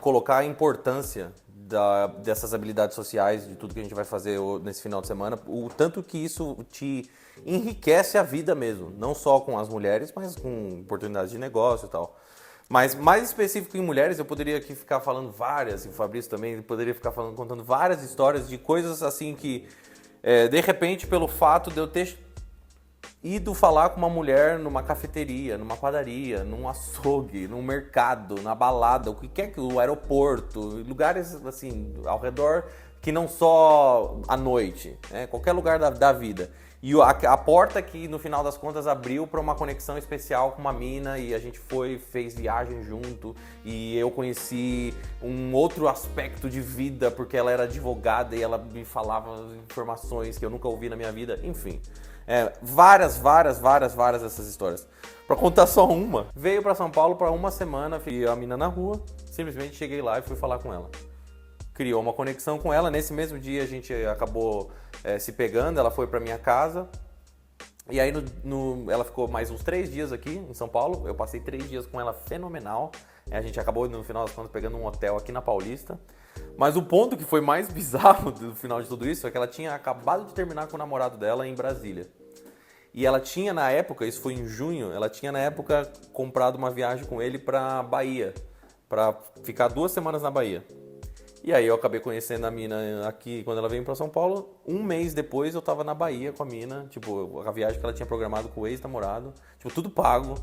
colocar a importância dessas habilidades sociais, de tudo que a gente vai fazer nesse final de semana, o tanto que isso te enriquece a vida mesmo, não só com as mulheres, mas com oportunidades de negócio e tal. Mas mais específico em mulheres, eu poderia aqui ficar falando várias, e o Fabrício também poderia ficar contando várias histórias de coisas assim que, de repente, pelo fato de eu ter ido falar com uma mulher numa cafeteria, numa padaria, num açougue, num mercado, na balada, o que quer que o aeroporto, lugares assim ao redor que não só à noite, né? Qualquer lugar da vida. E a porta que no final das contas abriu para uma conexão especial com uma mina e a gente fez viagem junto e eu conheci um outro aspecto de vida porque ela era advogada e ela me falava informações que eu nunca ouvi na minha vida, enfim. Várias dessas histórias. Pra contar só uma, veio pra São Paulo pra uma semana, vi a mina na rua, simplesmente cheguei lá e fui falar com ela. Criou uma conexão com ela, nesse mesmo dia a gente acabou se pegando, ela foi pra minha casa. E aí ela ficou mais uns 3 dias aqui em São Paulo, eu passei 3 dias com ela fenomenal. A gente acabou no final das contas pegando um hotel aqui na Paulista. Mas o ponto que foi mais bizarro do final de tudo isso é que ela tinha acabado de terminar com o namorado dela em Brasília. E ela tinha na época, isso foi em junho, ela tinha na época comprado uma viagem com ele pra Bahia, pra ficar 2 semanas na Bahia. E aí eu acabei conhecendo a mina aqui quando ela veio pra São Paulo. 1 mês depois eu tava na Bahia com a mina, tipo, a viagem que ela tinha programado com o ex-namorado, tipo, tudo pago.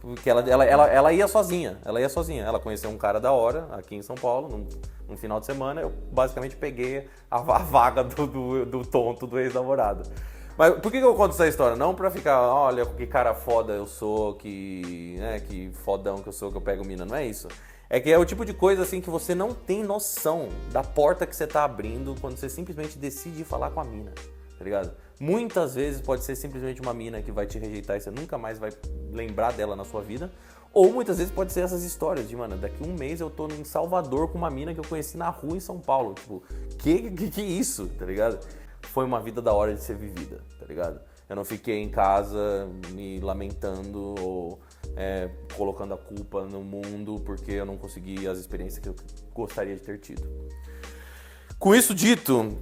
Porque ela ia sozinha, ela conheceu um cara da hora aqui em São Paulo, num final de semana, eu basicamente peguei a vaga do tonto do ex-namorado. Mas por que eu conto essa história? Não pra ficar, olha que cara foda eu sou, que fodão que eu sou, que eu pego mina, não é isso. É que é o tipo de coisa assim que você não tem noção da porta que você tá abrindo quando você simplesmente decide falar com a mina, tá ligado? Muitas vezes pode ser simplesmente uma mina que vai te rejeitar e você nunca mais vai lembrar dela na sua vida. Ou muitas vezes pode ser essas histórias de, mano, daqui 1 mês eu tô em Salvador com uma mina que eu conheci na rua em São Paulo. Tipo, que isso, tá ligado? Foi uma vida da hora de ser vivida, tá ligado? Eu não fiquei em casa me lamentando ou colocando a culpa no mundo porque eu não consegui as experiências que eu gostaria de ter tido. Com isso dito,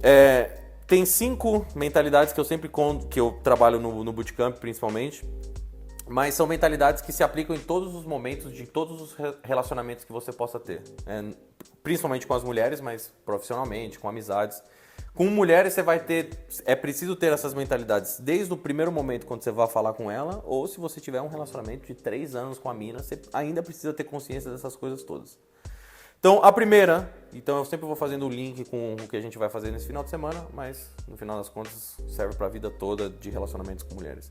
tem 5 mentalidades que eu sempre conto, que eu trabalho no Bootcamp principalmente, mas são mentalidades que se aplicam em todos os momentos de todos os relacionamentos que você possa ter. Principalmente com as mulheres, mas profissionalmente, com amizades. Com mulheres você vai ter, é preciso ter essas mentalidades desde o primeiro momento quando você vai falar com ela, ou se você tiver um relacionamento de 3 anos com a mina, você ainda precisa ter consciência dessas coisas todas. Então, a primeira, eu sempre vou fazendo o link com o que a gente vai fazer nesse final de semana, mas no final das contas serve para a vida toda de relacionamentos com mulheres.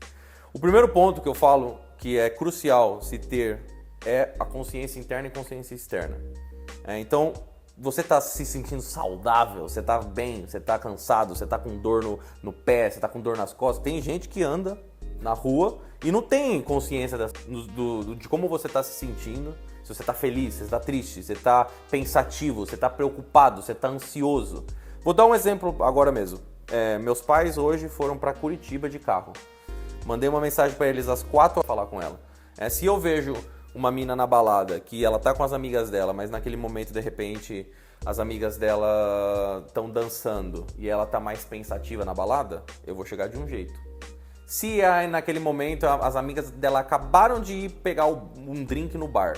O primeiro ponto que eu falo que é crucial se ter é a consciência interna e consciência externa. Então, você está se sentindo saudável, você está bem, você está cansado, você está com dor no pé, você está com dor nas costas. Tem gente que anda na rua e não tem consciência de como você está se sentindo. Se você está feliz, se você está triste, se você está pensativo, se você está preocupado, se você está ansioso. Vou dar um exemplo agora mesmo. Meus pais hoje foram para Curitiba de carro. Mandei uma mensagem para eles às 4 para falar com ela. Se eu vejo uma mina na balada que ela tá com as amigas dela, mas naquele momento, de repente, as amigas dela estão dançando e ela tá mais pensativa na balada, eu vou chegar de um jeito. Se naquele momento as amigas dela acabaram de ir pegar um drink no bar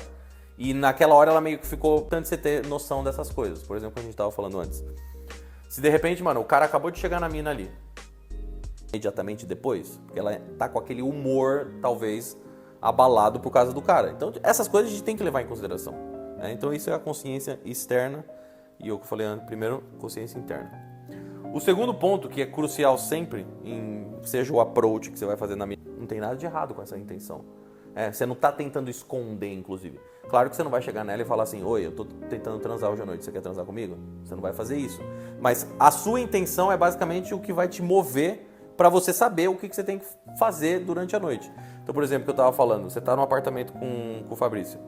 e naquela hora ela meio que ficou tanto você ter noção dessas coisas, por exemplo, que a gente tava falando antes. Se de repente, mano, o cara acabou de chegar na mina ali, imediatamente depois, porque ela tá com aquele humor, talvez, abalado por causa do cara. Então, essas coisas a gente tem que levar em consideração. Então, isso é a consciência externa e eu que falei antes, primeiro, consciência interna. O segundo ponto, que é crucial sempre, seja o approach que você vai fazer na mina, não tem nada de errado com essa intenção. Você não tá tentando esconder, inclusive. Claro que você não vai chegar nela e falar assim, oi, eu tô tentando transar hoje à noite, você quer transar comigo? Você não vai fazer isso. Mas a sua intenção é basicamente o que vai te mover para você saber o que você tem que fazer durante a noite. Então, por exemplo, que eu tava falando, você tá num apartamento com o Fabrício.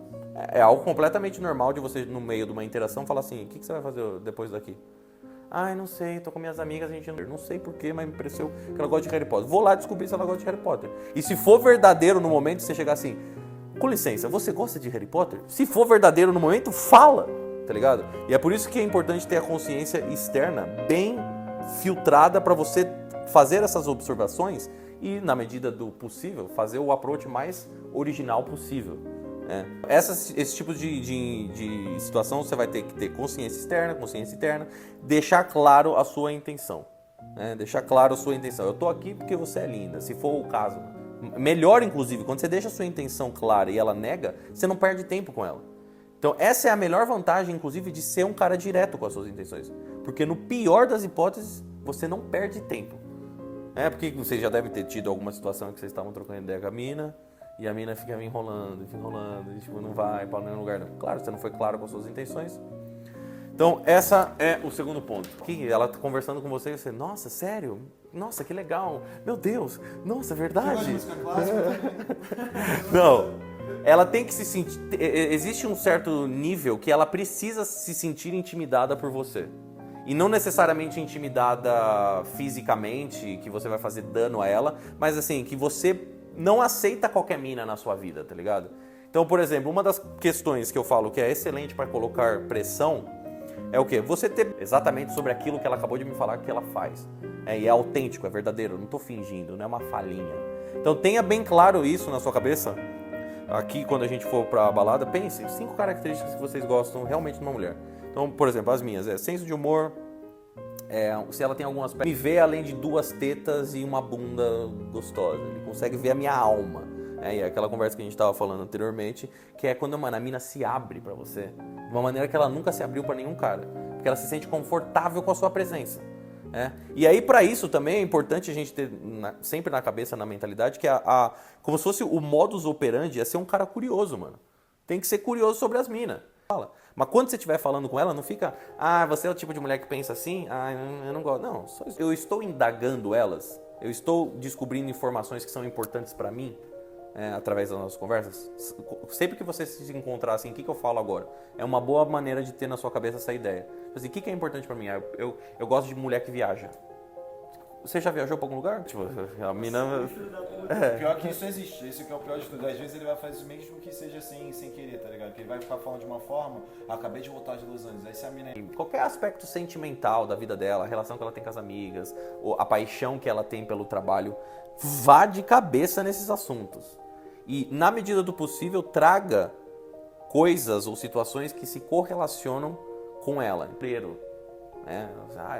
É algo completamente normal de você, no meio de uma interação, falar assim, o que você vai fazer depois daqui? Ai, não sei, tô com minhas amigas, a gente não sei porquê, mas me pareceu que ela gosta de Harry Potter. Vou lá descobrir se ela gosta de Harry Potter. E se for verdadeiro no momento, você chegar assim, com licença, você gosta de Harry Potter? Se for verdadeiro no momento, fala. tá ligado? E é por isso que é importante ter a consciência externa bem filtrada para você fazer essas observações e, na medida do possível, fazer o approach mais original possível. Esse tipo de situação você vai ter que ter consciência externa, consciência interna, deixar claro a sua intenção. Deixar claro a sua intenção. Eu tô aqui porque você é linda, se for o caso. Melhor, inclusive, quando você deixa a sua intenção clara e ela nega, você não perde tempo com ela. Então, essa é a melhor vantagem, inclusive, de ser um cara direto com as suas intenções. Porque no pior das hipóteses, você não perde tempo. Porque vocês já devem ter tido alguma situação em que vocês estavam trocando ideia com a mina, e a mina fica enrolando, e tipo, não vai para nenhum lugar. Não. Claro, você não foi claro com as suas intenções. Então, essa é o segundo ponto. Que ela tá conversando com você e você, nossa, sério? Nossa, que legal. Meu Deus, nossa, é verdade. Não, ela tem que se sentir... Existe um certo nível que ela precisa se sentir intimidada por você. E não necessariamente intimidada fisicamente, que você vai fazer dano a ela, mas assim, que você não aceita qualquer mina na sua vida, tá ligado? Então, por exemplo, uma das questões que eu falo que é excelente para colocar pressão é o quê? Você ter exatamente sobre aquilo que ela acabou de me falar que ela faz. E é autêntico, é verdadeiro, eu não tô fingindo, não é uma falinha. Então tenha bem claro isso na sua cabeça. Aqui, quando a gente for pra balada, pense 5 características que vocês gostam realmente de uma mulher. Então, por exemplo, as minhas senso de humor, se ela tem algum aspecto, me vê além de 2 tetas e uma bunda gostosa, ele consegue ver a minha alma. E aquela conversa que a gente estava falando anteriormente, que é quando a mina se abre pra você, de uma maneira que ela nunca se abriu pra nenhum cara, porque ela se sente confortável com a sua presença. E aí, para isso também é importante a gente ter sempre na cabeça, na mentalidade, que como se fosse o modus operandi é ser um cara curioso, mano. Tem que ser curioso sobre as minas. Fala. Mas quando você estiver falando com ela, não fica, você é o tipo de mulher que pensa assim, eu não gosto. Não, eu estou indagando elas, eu estou descobrindo informações que são importantes para mim, através das nossas conversas. Sempre que você se encontrar assim, o que eu falo agora? É uma boa maneira de ter na sua cabeça essa ideia. Assim, o que é importante pra mim? Eu gosto de mulher que viaja. Você já viajou pra algum lugar? Tipo, a mina... Pior que isso existe. Esse que é o pior de tudo. Às vezes ele vai fazer isso mesmo que seja sem querer, tá ligado? Que ele vai ficar falando de uma forma, acabei de voltar de Los Angeles. Aí se a mina... Qualquer aspecto sentimental da vida dela, a relação que ela tem com as amigas, a paixão que ela tem pelo trabalho, vá de cabeça nesses assuntos. E, na medida do possível, traga coisas ou situações que se correlacionam com ela. Primeiro,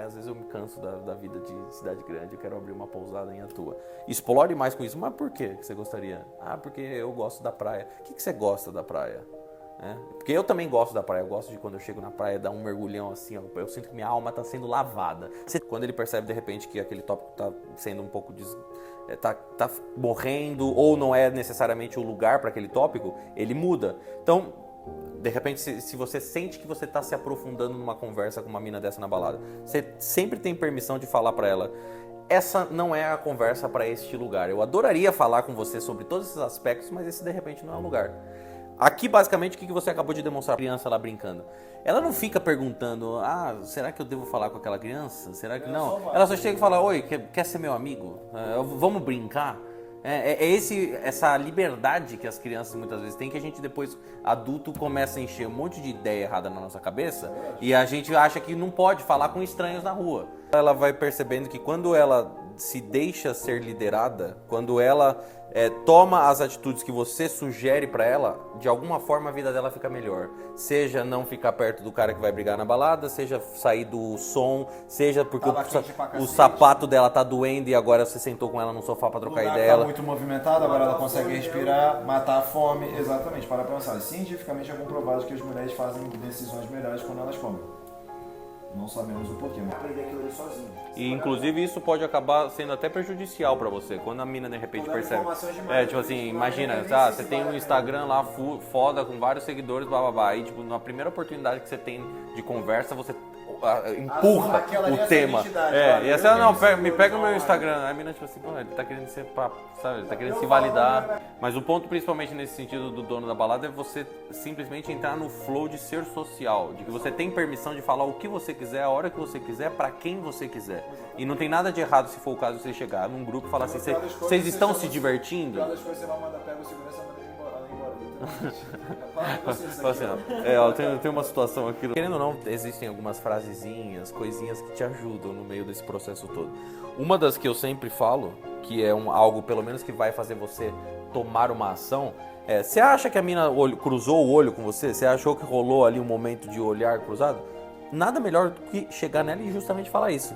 às vezes eu me canso da vida de cidade grande, eu quero abrir uma pousada em Atua. Explore mais com isso. Mas por quê que você gostaria? Porque eu gosto da praia. O que você gosta da praia? Porque eu também gosto da praia. Eu gosto de quando eu chego na praia, dar um mergulhão assim, eu sinto que minha alma está sendo lavada. Quando ele percebe de repente que aquele tópico está sendo um pouco tá morrendo, ou não é necessariamente o lugar para aquele tópico, ele muda. Então, de repente, se você sente que você está se aprofundando numa conversa com uma mina dessa na balada, você sempre tem permissão de falar para ela, essa não é a conversa para este lugar. Eu adoraria falar com você sobre todos esses aspectos, mas esse de repente não é o lugar. Aqui, basicamente, o que você acabou de demonstrar? A criança lá brincando. Ela não fica perguntando, será que eu devo falar com aquela criança? Será que não? Ela só chega e fala, oi, quer ser meu amigo? Vamos brincar? Essa liberdade que as crianças muitas vezes têm, que a gente depois, adulto, começa a encher um monte de ideia errada na nossa cabeça e a gente acha que não pode falar com estranhos na rua. Ela vai percebendo que quando ela se deixa ser liderada, quando ela toma as atitudes que você sugere pra ela, de alguma forma a vida dela fica melhor. Seja não ficar perto do cara que vai brigar na balada, seja sair do som, seja porque o sapato dela tá doendo e agora você sentou com ela no sofá pra trocar ideia. Tá muito movimentado, agora ela consegue respirar, matar a fome. Exatamente, para pensar. Cientificamente é comprovado que as mulheres fazem decisões melhores quando elas comem. Não sabemos o porquê, mas aprender aquilo ali sozinho. E inclusive isso pode acabar sendo até prejudicial pra você, quando a mina de repente percebe. Tipo assim, imagina, você tem um Instagram lá foda com vários seguidores, blá blá blá, e tipo, na primeira oportunidade que você tem de conversa, você empurra o tema. E assim, me pega o meu Instagram. Aí a mina, tipo assim, ele tá querendo ser papo, sabe? Ele tá querendo se validar. Mas o ponto, principalmente nesse sentido do dono da balada, é você simplesmente entrar no flow de ser social, de que você tem permissão de falar o que você quiser, a hora que você quiser, pra quem você quiser. E não tem nada de errado se for o caso de você chegar num grupo e falar assim, vocês estão se divertindo? Cada coisa você vai mandar, pega o segurança e manda ele embora. Fala assim, ó, tem uma situação aqui. Querendo ou não, existem algumas frasezinhas, coisinhas que te ajudam no meio desse processo todo. Uma das que eu sempre falo, que é algo pelo menos que vai fazer você tomar uma ação, você acha que a mina cruzou o olho com você? Você achou que rolou ali um momento de olhar cruzado? Nada melhor do que chegar nela e justamente falar isso.